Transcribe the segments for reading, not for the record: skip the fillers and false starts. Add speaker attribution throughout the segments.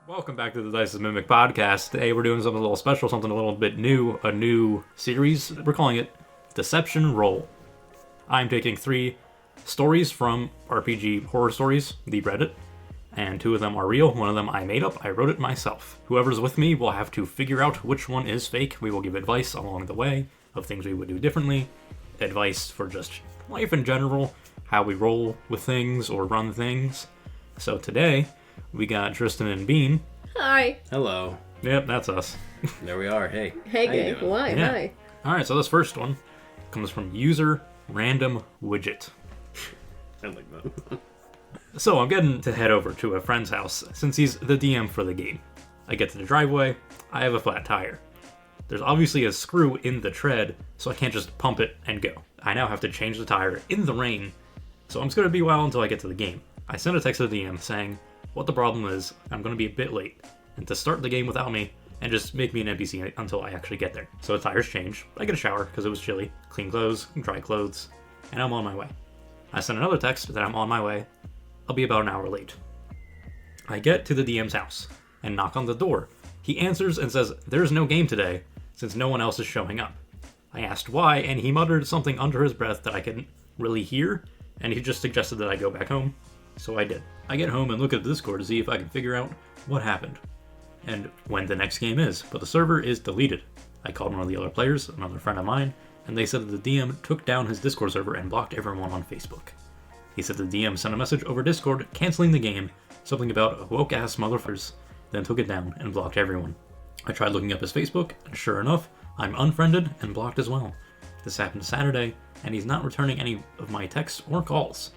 Speaker 1: Welcome back to the Dice's Mimic podcast. Today we're doing something a little special, something a little bit new, a new series. We're calling it Deception Roll. I'm taking 3 stories from RPG Horror Stories, the Reddit, and 2 of them are real. One of them I made up. I wrote it myself. Whoever's with me will have to figure out which one is fake. We will give advice along the way of things we would do differently, advice for just life in general, how we roll with things or run things. So today, we got Tristan and Bean.
Speaker 2: Hi.
Speaker 3: Hello.
Speaker 1: Yep, that's us.
Speaker 3: There we are. Hey.
Speaker 2: Hey,
Speaker 3: How you
Speaker 2: gang.
Speaker 3: doing?
Speaker 2: Why?
Speaker 1: Yeah.
Speaker 2: Hi.
Speaker 1: Alright, so this first one comes from user Random-widget.
Speaker 3: I like that.
Speaker 1: So I'm getting to head over to a friend's house since he's the DM for the game. I get to the driveway, I have a flat tire. There's obviously a screw in the tread, so I can't just pump it and go. I now have to change the tire in the rain, so I'm just going to be a while until I get to the game. I sent a text to the DM saying what the problem is, I'm going to be a bit late, and to start the game without me, and just make me an NPC until I actually get there. So the tires change, I get a shower because it was chilly, clean clothes, dry clothes, and I'm on my way. I sent another text that I'm on my way, I'll be about an hour late. I get to the DM's house, and knock on the door. He answers and says there's no game today, since no one else is showing up. I asked why, and he muttered something under his breath that I couldn't really hear, and he just suggested that I go back home. So I did. I get home and look at the Discord to see if I can figure out what happened and when the next game is, but the server is deleted. I called one of the other players, another friend of mine, and they said that the DM took down his Discord server and blocked everyone on Facebook. He said the DM sent a message over Discord canceling the game, something about woke-ass motherfuckers, then took it down and blocked everyone. I tried looking up his Facebook, and sure enough, I'm unfriended and blocked as well. This happened Saturday, and he's not returning any of my texts or calls.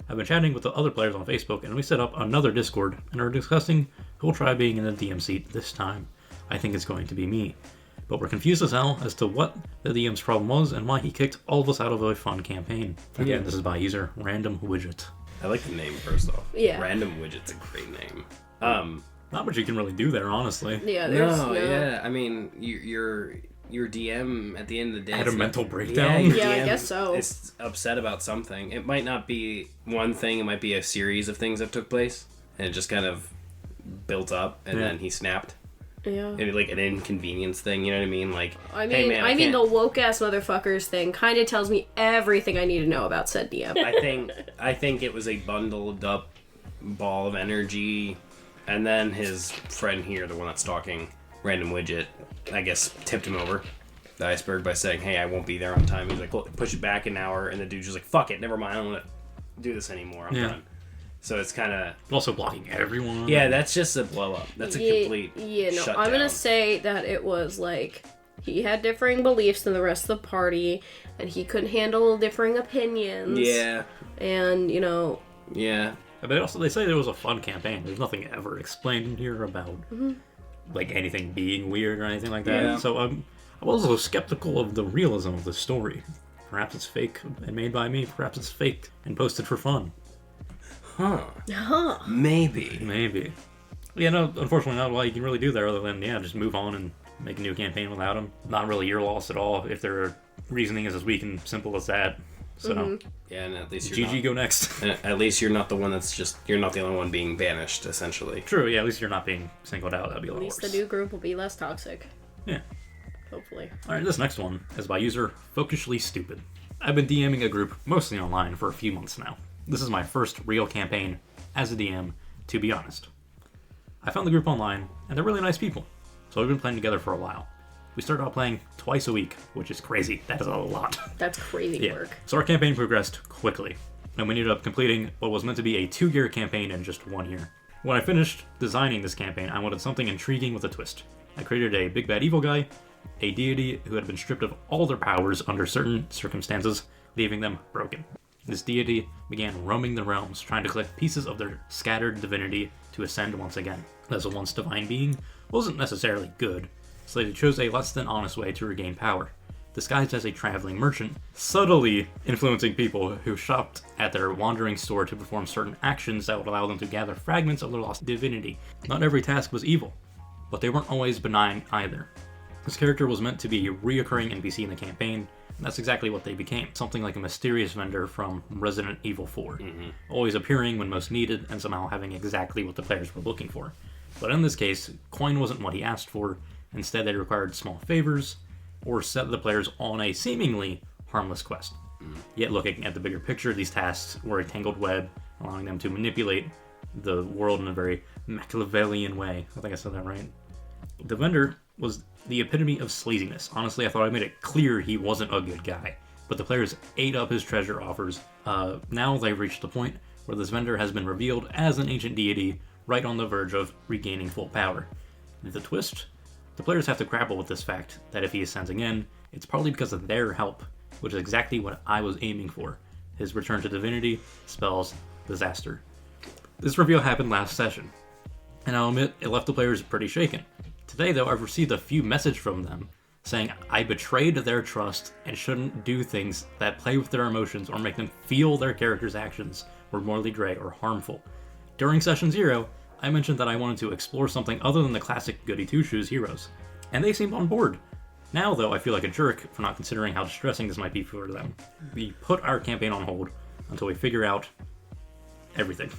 Speaker 1: I've been chatting with the other players on Facebook, and we set up another Discord and are discussing who'll try being in the DM seat this time. I think it's going to be me. But we're confused as hell as to what the DM's problem was and why he kicked all of us out of a fun campaign. Again, this is by user Random-widget.
Speaker 3: I like the name first off.
Speaker 2: Yeah.
Speaker 3: Random-widget's a great name.
Speaker 1: Not much you can really do there, honestly.
Speaker 2: Yeah, there's
Speaker 3: yeah. I mean, your DM at the end of the day
Speaker 1: Had a
Speaker 3: it's
Speaker 1: mental
Speaker 3: like-
Speaker 1: breakdown?
Speaker 3: your
Speaker 2: Yeah, I
Speaker 3: DM
Speaker 2: guess so.
Speaker 3: is upset about something. It might not be one thing. It might be a series of things that took place, and it just kind of built up, and then he snapped.
Speaker 2: Yeah.
Speaker 3: Maybe like an inconvenience thing. You know what I mean? Like,
Speaker 2: I mean,
Speaker 3: hey man,
Speaker 2: I mean,
Speaker 3: can't-
Speaker 2: the woke ass motherfuckers thing kind of tells me everything I need to know about said DM.
Speaker 3: I think it was a bundled up ball of energy, and then his friend here, the one that's talking, Random-widget, I guess tipped him over the iceberg by saying, "Hey, I won't be there on time." He's like, "Push it back an hour," and the dude's just like, "Fuck it, never mind. I don't want to do this anymore. I'm done." So it's kind of
Speaker 1: Also blocking everyone.
Speaker 3: yeah. That's just a blow up. That's a complete shutdown.
Speaker 2: I'm gonna say that it was like he had differing beliefs than the rest of the party, and he couldn't handle differing opinions.
Speaker 3: Yeah.
Speaker 2: And
Speaker 3: Yeah.
Speaker 1: But they say there was a fun campaign. There's nothing ever explained in here about like anything being weird or anything like that.
Speaker 3: Yeah.
Speaker 1: So I was also skeptical of the realism of the story. Perhaps it's fake and made by me. Perhaps it's fake and posted for fun.
Speaker 3: Huh. Maybe.
Speaker 1: Maybe. Yeah, no, unfortunately not a lot you can really do there other than, just move on and make a new campaign without him. Not really your loss at all if their reasoning is as weak and simple as that. So,
Speaker 3: Yeah, and at least you're
Speaker 1: GG, go next.
Speaker 3: At least you're not the one you're not the only one being banished, essentially.
Speaker 1: True, yeah, at least you're not being singled out. That'd be a lot
Speaker 2: at least
Speaker 1: worse.
Speaker 2: the new group will be less toxic.
Speaker 1: Yeah.
Speaker 2: Hopefully.
Speaker 1: Alright, this next one is by user FolkishlyStupid. I've been DMing a group mostly online for a few months now. This is my first real campaign as a DM, to be honest. I found the group online, and they're really nice people, so we've been playing together for a while. We started out playing twice a week, which is crazy. That is a lot.
Speaker 2: That's crazy work.
Speaker 1: So our campaign progressed quickly, and we ended up completing what was meant to be a 2-year campaign in just 1 year. When I finished designing this campaign, I wanted something intriguing with a twist. I created a big bad evil guy, a deity who had been stripped of all their powers under certain circumstances, leaving them broken. This deity began roaming the realms, trying to collect pieces of their scattered divinity to ascend once again. As a once divine being, wasn't necessarily good, so they chose a less than honest way to regain power, disguised as a traveling merchant, subtly influencing people who shopped at their wandering store to perform certain actions that would allow them to gather fragments of their lost divinity. Not every task was evil, but they weren't always benign either. This character was meant to be a reoccurring NPC in the campaign, and that's exactly what they became. Something like a mysterious vendor from Resident Evil 4, always appearing when most needed and somehow having exactly what the players were looking for. But in this case, coin wasn't what he asked for. Instead, they required small favors, or set the players on a seemingly harmless quest. Yet looking at the bigger picture, these tasks were a tangled web, allowing them to manipulate the world in a very Machiavellian way. I think I said that right. The vendor was the epitome of sleaziness. Honestly, I thought I made it clear he wasn't a good guy. But the players ate up his treasure offers. Now they've reached the point where this vendor has been revealed as an ancient deity, right on the verge of regaining full power. The twist? The players have to grapple with this fact that if he ascends again, it's partly because of their help, which is exactly what I was aiming for. His return to divinity spells disaster. This reveal happened last session, and I'll admit it left the players pretty shaken. Today, though, I've received a few messages from them saying I betrayed their trust and shouldn't do things that play with their emotions or make them feel their character's actions were morally gray or harmful. During Session 0, I mentioned that I wanted to explore something other than the classic goody two-shoes heroes, and they seemed on board. Now, though, I feel like a jerk for not considering how distressing this might be for them. We put our campaign on hold until we figure out everything.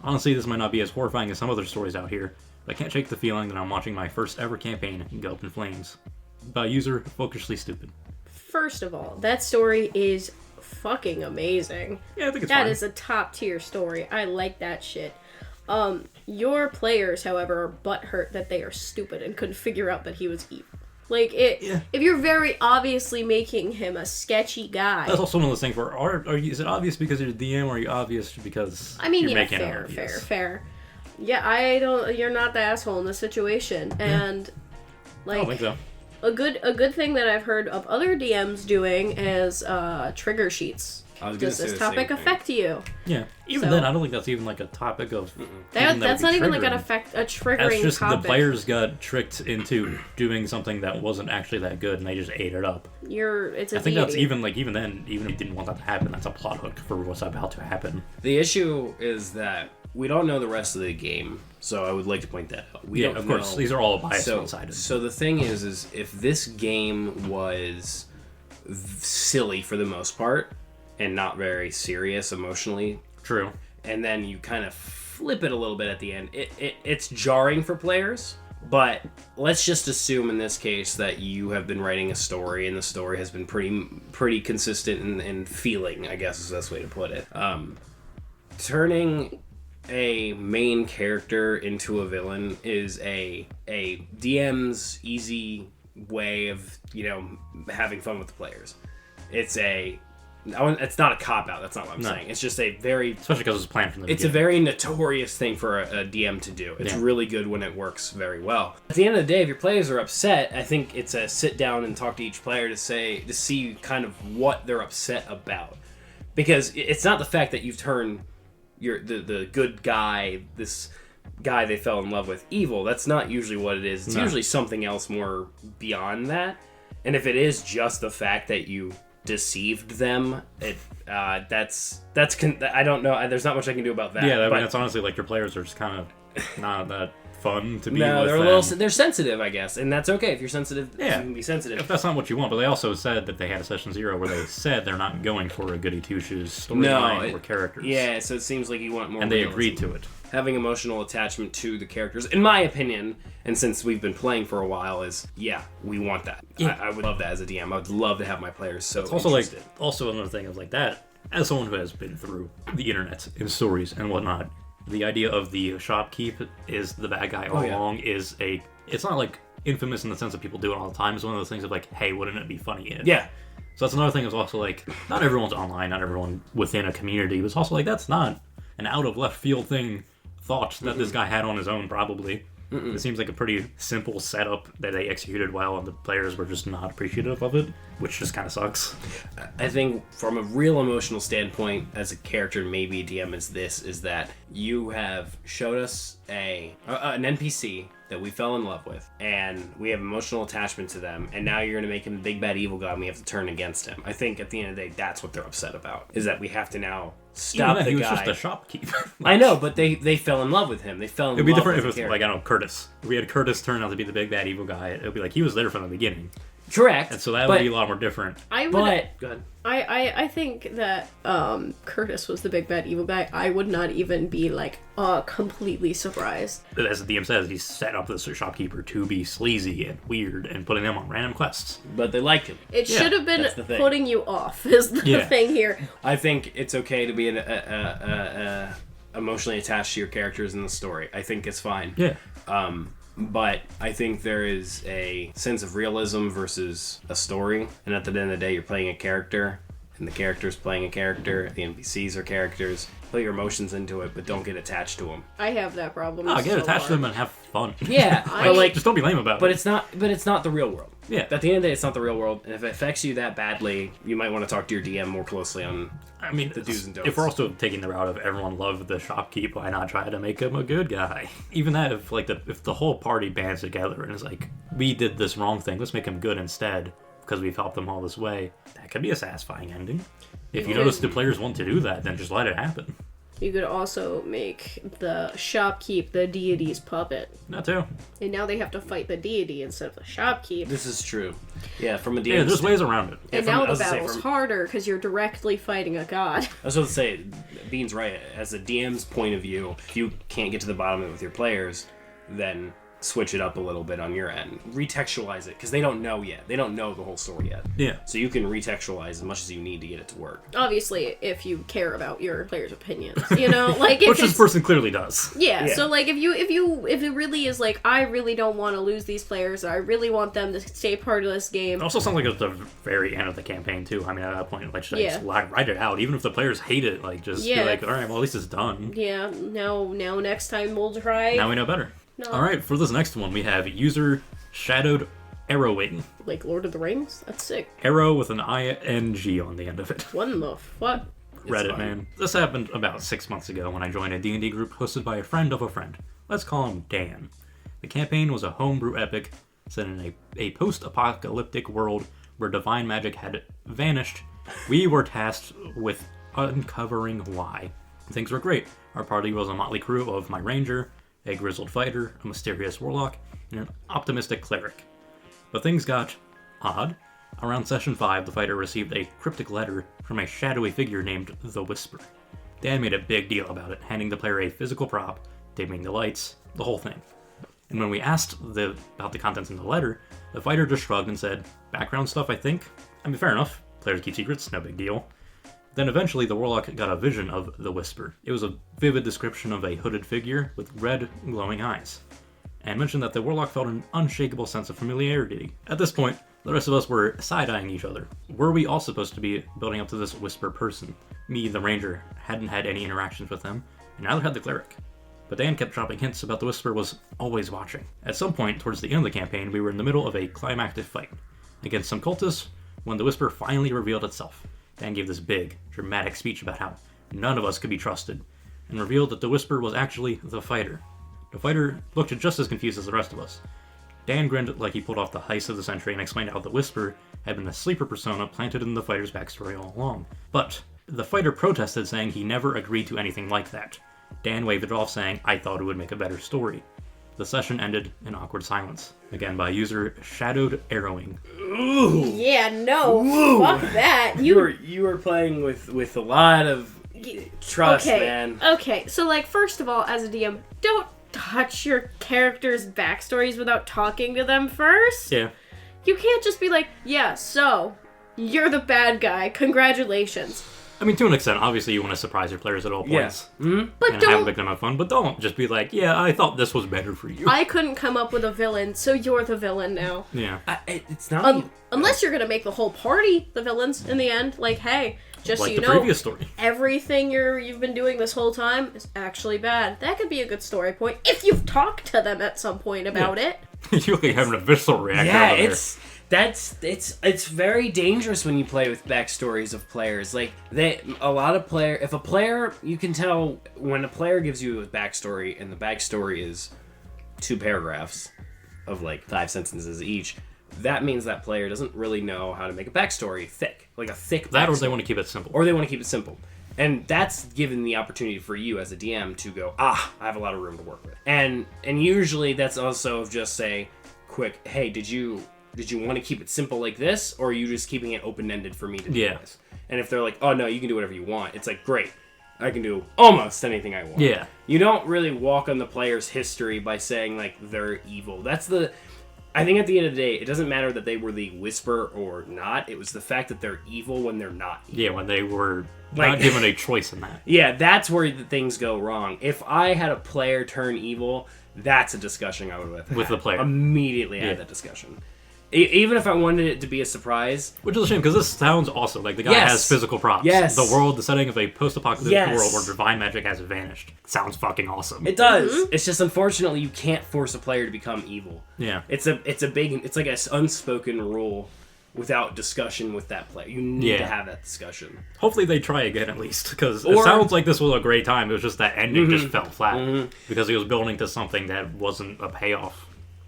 Speaker 1: Honestly, this might not be as horrifying as some other stories out here, but I can't shake the feeling that I'm watching my first ever campaign go up in flames. By user FolkishlyStupid.
Speaker 2: First of all, that story is fucking amazing.
Speaker 1: Yeah, I think it's fine.
Speaker 2: That is a top tier story. I like that shit. Your players, however, are butthurt that they are stupid and couldn't figure out that he was evil. Like, if you're very obviously making him a sketchy guy...
Speaker 1: That's also one of those things where, is it obvious because you're the DM, or are you obvious because you're making it obvious?
Speaker 2: Fair. Yeah, you're not the asshole in this situation. And, like...
Speaker 1: I don't think so.
Speaker 2: A good thing that I've heard of other DMs doing is trigger sheets. Does this topic affect you?
Speaker 1: Yeah. Even then, I don't think that's even like a topic of...
Speaker 2: That's not even like a triggering
Speaker 1: That's just
Speaker 2: topic.
Speaker 1: The players got tricked into doing something that wasn't actually that good, and they just ate it up.
Speaker 2: It's a
Speaker 1: I think
Speaker 2: deity.
Speaker 1: that's even then, even if you didn't want that to happen, that's a plot hook for what's about to happen.
Speaker 3: The issue is that we don't know the rest of the game, so I would like to point that out. We don't
Speaker 1: of course.
Speaker 3: know.
Speaker 1: These are all biased one-sided.
Speaker 3: So the thing is if this game was silly for the most part, and not very serious emotionally.
Speaker 1: True.
Speaker 3: And then you kind of flip it a little bit at the end. It's jarring for players, but let's just assume in this case that you have been writing a story, and the story has been pretty consistent in feeling, I guess is the best way to put it. Turning a main character into a villain is a DM's easy way of, having fun with the players. It's not a cop-out, that's not what I'm saying. It's just a very...
Speaker 1: Especially because it's planned from the beginning.
Speaker 3: It's a very notorious thing for a DM to do. It's really good when it works very well. At the end of the day, if your players are upset, I think it's a sit down and talk to each player to see kind of what they're upset about. Because it's not the fact that you've turned the good guy, this guy they fell in love with, evil. That's not usually what it is. It's usually something else more beyond that. And if it is just the fact that you deceived them, I don't know, there's not much I can do about that.
Speaker 1: Yeah, but it's honestly like your players are just kind of not that fun to be with.
Speaker 3: No, they're sensitive, I guess, and that's okay. If you're sensitive, you can be sensitive.
Speaker 1: If that's not what you want, but they also said that they had a Session 0 where they said they're not going for a goody two-shoes storyline or characters.
Speaker 3: Yeah, so it seems like you want more
Speaker 1: and they
Speaker 3: realism.
Speaker 1: agreed to it.
Speaker 3: Having emotional attachment to the characters, in my opinion, and since we've been playing for a while, we want that. Yeah. I would love that as a DM. I would love to have my players so
Speaker 1: it's also
Speaker 3: interested.
Speaker 1: Also another thing of like that, as someone who has been through the internet and stories and whatnot, the idea of the shopkeep is the bad guy all along is it's not like infamous in the sense that people do it all the time. It's one of those things of like, hey, wouldn't it be funny if?
Speaker 3: Yeah.
Speaker 1: So that's another thing is also like, not everyone's online, not everyone within a community, but it's also like, that's not an out of left field thought that this guy had on his own, probably. It seems like a pretty simple setup that they executed well, and the players were just not appreciative of it, which just kind of sucks.
Speaker 3: I think from a real emotional standpoint, as a character, maybe a DM is that you have showed us an NPC that we fell in love with, and we have emotional attachment to them, and now you're going to make him the big bad evil guy, and we have to turn against him. I think at the end of the day, that's what they're upset about, is that we have to now stop the guy.
Speaker 1: He was just a shopkeep.
Speaker 3: I know, but they fell in love with him. They fell in love with him.
Speaker 1: It'd be different if it was, like, I don't know, Curtis. If we had Curtis turn out to be the big bad evil guy, it would be like, he was there from the beginning.
Speaker 3: Correct.
Speaker 1: And so that would be a lot more different.
Speaker 3: Go ahead.
Speaker 2: I think that Curtis was the big bad evil guy. I would not even be like completely surprised.
Speaker 1: As the DM says, he set up this shopkeeper to be sleazy and weird and putting them on random quests.
Speaker 3: But they liked him.
Speaker 2: It should have been putting you off is the thing here.
Speaker 3: I think it's okay to be emotionally attached to your characters in the story. I think it's fine.
Speaker 1: Yeah.
Speaker 3: But I think there is a sense of realism versus a story. And at the end of the day, you're playing a character, and the character's playing a character. The NPCs are characters. Put your emotions into it, but don't get attached to them.
Speaker 2: I have that problem.
Speaker 1: Get attached to them and have fun.
Speaker 3: Yeah,
Speaker 1: but like, just don't be lame about it.
Speaker 3: But it's not the real world.
Speaker 1: Yeah.
Speaker 3: At the end of the day, it's not the real world. And if it affects you that badly, you might want to talk to your DM more closely on the do's and don'ts.
Speaker 1: If we're also taking the route of everyone loved the shopkeep, why not try to make him a good guy? Even that, if the whole party bands together and is like, we did this wrong thing, let's make him good instead, because we've helped them all this way, that could be a satisfying ending. If you notice the players want to do that, then just let it happen.
Speaker 2: You could also make the shopkeep the deity's puppet.
Speaker 1: That too.
Speaker 2: And now they have to fight the deity instead of the shopkeep.
Speaker 3: This is true. Yeah, from a DM.
Speaker 1: Yeah, there's ways around it.
Speaker 2: And now the battle's harder because you're directly fighting a god.
Speaker 3: I was going to say, Bean's right. As a DM's point of view, if you can't get to the bottom of it with your players, then switch it up a little bit on your end. Retextualize it, because they don't know yet. They don't know the whole story yet.
Speaker 1: Yeah.
Speaker 3: So you can retextualize as much as you need to get it to work.
Speaker 2: Obviously, if you care about your players' opinions, you know, like if
Speaker 1: which this person clearly does.
Speaker 2: Yeah. So like if it really is like, I really don't want to lose these players, I really want them to stay part of this game.
Speaker 1: It also sounds like it's the very end of the campaign too. I mean, at that point, like, just write it out. Even if the players hate it, like, just be like, all right, well, at least it's done.
Speaker 2: Yeah. Now next time we'll try.
Speaker 1: Now we know better. No. All right, for this next one, we have user Shadowed Arrowing.
Speaker 2: Like Lord of the Rings? That's sick.
Speaker 1: Arrow with an ING on the end of it.
Speaker 2: What in the fuck?
Speaker 1: Reddit, man. This happened about 6 months ago when I joined a D&D group hosted by a friend of a friend. Let's call him Dan. The campaign was a homebrew epic set in a post-apocalyptic world where divine magic had vanished. We were tasked with uncovering why. Things were great. Our party was a motley crew of my ranger, a grizzled fighter, a mysterious warlock, and an optimistic cleric. But things got odd. Around session 5, the fighter received a cryptic letter from a shadowy figure named The Whisper. Dan made a big deal about it, handing the player a physical prop, dimming the lights, the whole thing. And when we asked about the contents in the letter, the fighter just shrugged and said, background stuff, I think? I mean, fair enough. Players keep secrets, no big deal. Then eventually the warlock got a vision of The Whisper. It was a vivid description of a hooded figure with red, glowing eyes, and mentioned that the warlock felt an unshakable sense of familiarity. At this point, the rest of us were side-eyeing each other. Were we all supposed to be building up to this Whisper person? Me, the ranger, hadn't had any interactions with him, and neither had the cleric. But Dan kept dropping hints about the Whisper was always watching. At some point, towards the end of the campaign, we were in the middle of a climactic fight against some cultists when the Whisper finally revealed itself. Dan gave this big, dramatic speech about how none of us could be trusted, and revealed that the Whisper was actually the fighter. The fighter looked just as confused as the rest of us. Dan grinned like he pulled off the heist of the century and explained how the Whisper had been a sleeper persona planted in the fighter's backstory all along. But the fighter protested, saying he never agreed to anything like that. Dan waved it off, saying, I thought it would make a better story. The session ended in awkward silence. Again, by user Shadowed Arrowing.
Speaker 3: Ooh.
Speaker 2: Yeah, no. Ooh. Fuck that.
Speaker 3: You were playing with a lot of trust, man.
Speaker 2: Okay, so like, first of all, as a DM, don't touch your characters' backstories without talking to them first.
Speaker 1: Yeah.
Speaker 2: You can't just be like, yeah, so, you're the bad guy. Congratulations.
Speaker 1: I mean, to an extent, obviously you want to surprise your players at all points.
Speaker 3: Yeah. Mm-hmm.
Speaker 2: But
Speaker 1: and
Speaker 2: don't
Speaker 1: make them have fun, but don't just be like, yeah, I thought this was better for you.
Speaker 2: I couldn't come up with a villain, so you're the villain now.
Speaker 1: Yeah.
Speaker 3: It's not
Speaker 2: unless you're gonna make the whole party the villains in the end. Like, hey, just
Speaker 1: like
Speaker 2: so you know,
Speaker 1: previous story.
Speaker 2: Everything you've been doing this whole time is actually bad. That could be a good story point if you've talked to them at some point about it.
Speaker 1: You're like having a visceral reaction.
Speaker 3: Yeah, it's very dangerous when you play with backstories of players. Like if a player, you can tell when a player gives you a backstory and the backstory is 2 paragraphs of like 5 sentences each. That means that player doesn't really know how to make a backstory thick, like a thick backstory.
Speaker 1: That, or they want to keep it simple.
Speaker 3: And that's given the opportunity for you as a DM to go, I have a lot of room to work with. And usually that's also just say, quick, hey, did you did you want to keep it simple like this, or are you just keeping it open-ended for me to do
Speaker 1: Yeah.
Speaker 3: this? And if they're like, oh, no, you can do whatever you want, it's like, great. I can do almost anything I want.
Speaker 1: Yeah.
Speaker 3: You don't really walk on the player's history by saying, like, they're evil. I think at the end of the day, it doesn't matter that they were the Whisperer or not. It was the fact that they're evil when they're not evil.
Speaker 1: Yeah, when they were not given a choice in that.
Speaker 3: Yeah, that's where the things go wrong. If I had a player turn evil, that's a discussion I would have
Speaker 1: With the player.
Speaker 3: Immediately had that discussion. Even if I wanted it to be a surprise.
Speaker 1: Which is a shame, because this sounds awesome. Like, the guy has physical props.
Speaker 3: Yes.
Speaker 1: The world, the setting of a post-apocalyptic world where divine magic has vanished. Sounds fucking awesome.
Speaker 3: It does. It's just, unfortunately, you can't force a player to become evil.
Speaker 1: Yeah.
Speaker 3: It's like an unspoken rule without discussion with that player. You need to have that discussion.
Speaker 1: Hopefully they try again, at least, because it sounds like this was a great time. It was just that ending just fell flat. Because he was building to something that wasn't a payoff.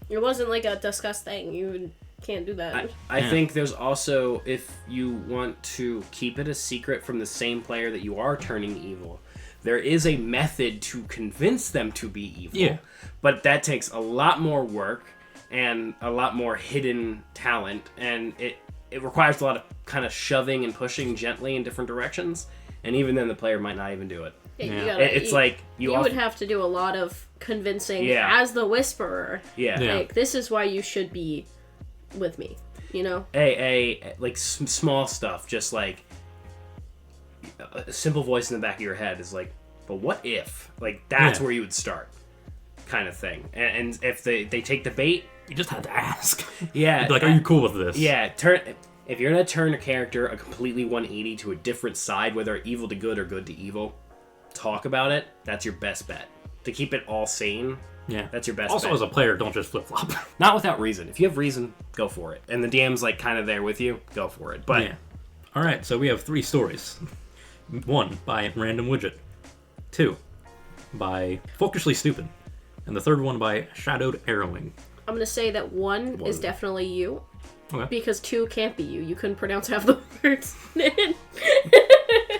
Speaker 2: It wasn't like a discuss thing. You can't do that.
Speaker 3: I think there's also, if you want to keep it a secret from the same player that you are turning evil, there is a method to convince them to be evil.
Speaker 1: Yeah.
Speaker 3: But that takes a lot more work and a lot more hidden talent, and it requires a lot of kind of shoving and pushing gently in different directions, and even then the player might not even do it.
Speaker 2: Yeah. You would have to do a lot of convincing as the Whisperer.
Speaker 3: Yeah.
Speaker 2: Like, this is why you should be with me, you know?
Speaker 3: Like small stuff, just like a simple voice in the back of your head is like, but what if? Like, that's where you would start, kind of thing. And if they take the bait,
Speaker 1: You just had to ask.
Speaker 3: Yeah.
Speaker 1: Like, are you cool with this?
Speaker 3: Yeah, if you're gonna turn a character a completely 180 to a different side, whether evil to good or good to evil, talk about it. That's your best bet. To keep it all sane, that's your best bet.
Speaker 1: Also, as a player, don't just flip-flop.
Speaker 3: Not without reason. If you have reason, go for it. And the DM's like kind of there with you, go for it. But
Speaker 1: All right, so we have 3 stories. 1 by Random-widget. 2 by FolkishlyStupid. And the third one by Shadowed Arrowing.
Speaker 2: I'm gonna say that 1 is definitely you.
Speaker 1: Okay.
Speaker 2: Because 2 can't be you. You couldn't pronounce half the words.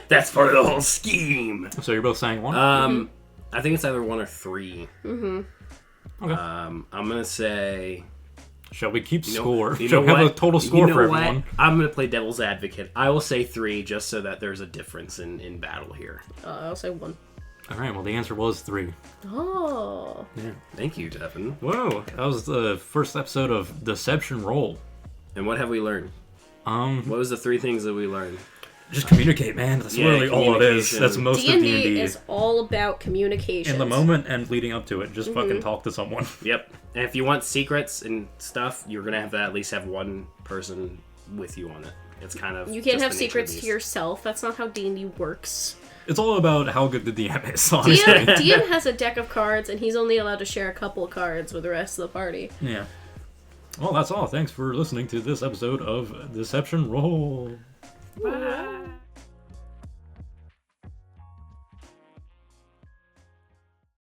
Speaker 3: that's part of the whole scheme.
Speaker 1: So you're both saying 1?
Speaker 3: I think it's either 1 or 3.
Speaker 2: Mm-hmm.
Speaker 1: Okay.
Speaker 3: I'm gonna say.
Speaker 1: Shall we keep score?
Speaker 3: You
Speaker 1: Shall
Speaker 3: know
Speaker 1: we have
Speaker 3: what?
Speaker 1: a total score
Speaker 3: You know
Speaker 1: for
Speaker 3: what?
Speaker 1: everyone?
Speaker 3: I'm gonna play devil's advocate. I will say 3 just so that there's a difference in battle here.
Speaker 2: I'll say 1.
Speaker 1: All right. Well, the answer was 3.
Speaker 2: Oh.
Speaker 1: Yeah.
Speaker 3: Thank you, Devin.
Speaker 1: Whoa! That was the first episode of Deception Roll.
Speaker 3: And what have we learned? What was the 3 things that we learned?
Speaker 1: Just communicate, man. That's really all it is. That's most of
Speaker 2: D&D
Speaker 1: D&D.
Speaker 2: is all about communication.
Speaker 1: In the moment and leading up to it, just fucking talk to someone.
Speaker 3: Yep. And if you want secrets and stuff, you're gonna have to at least have one person with you on it. It's kind of
Speaker 2: you can't
Speaker 3: just
Speaker 2: have
Speaker 3: the nature of
Speaker 2: secrets
Speaker 3: these.
Speaker 2: to yourself. That's not how D&D works.
Speaker 1: It's all about how good the DM is, honestly.
Speaker 2: DM has a deck of cards, and he's only allowed to share a couple of cards with the rest of the party.
Speaker 1: Yeah. Well, that's all. Thanks for listening to this episode of Deception Roll.
Speaker 2: Bye.